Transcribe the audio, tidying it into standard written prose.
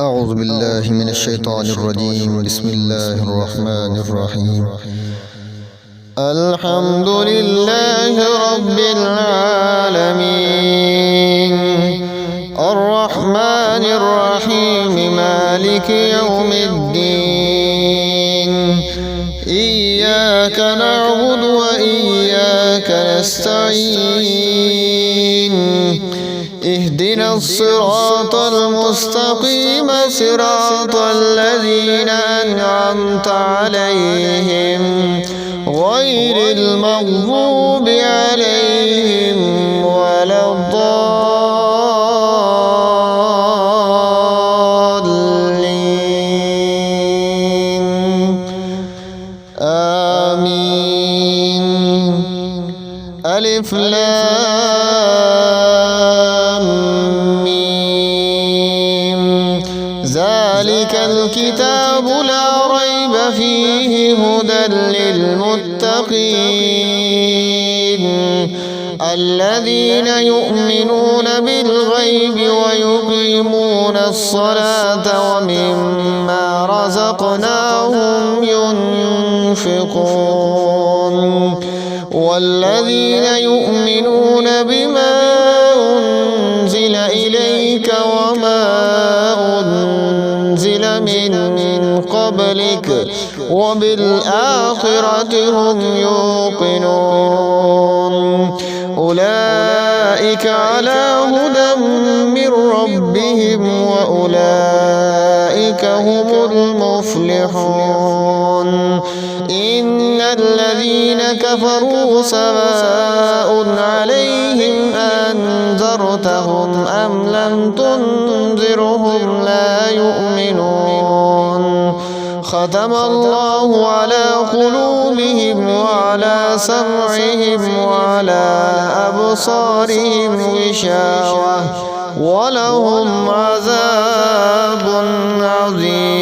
أعوذ بالله من الشيطان الرجيم. بسم الله الرحمن الرحيم. الحمد لله رب العالمين الرحمن الرحيم مالك يوم الدين إياك نعبد وإياك نستعين اهدنا الصراط المستقيم صراط الذين أنعمت عليهم غير المغضوب عليهم ولا الضالين آمين. ألف لام ميم ذلك الكتاب لا ريب فيه هدى للمتقين الذين يؤمنون بالغيب ويقيمون الصلاة ومما رزقناهم ينفقون والذين يؤمنون بما أنزل إليك وما أنزل من قبلك وبالآخرة هم يوقنون أولئك على هدى من ربهم وأولئك هم المفلحون. إن الذين كفروا سواء عليهم أنذرتهم أم لم تنذرهم لا يؤمنون. ختم الله على قلوبهم وعلى سمعهم وعلى أبصارهم غشاوة ولهم عذاب عظيم.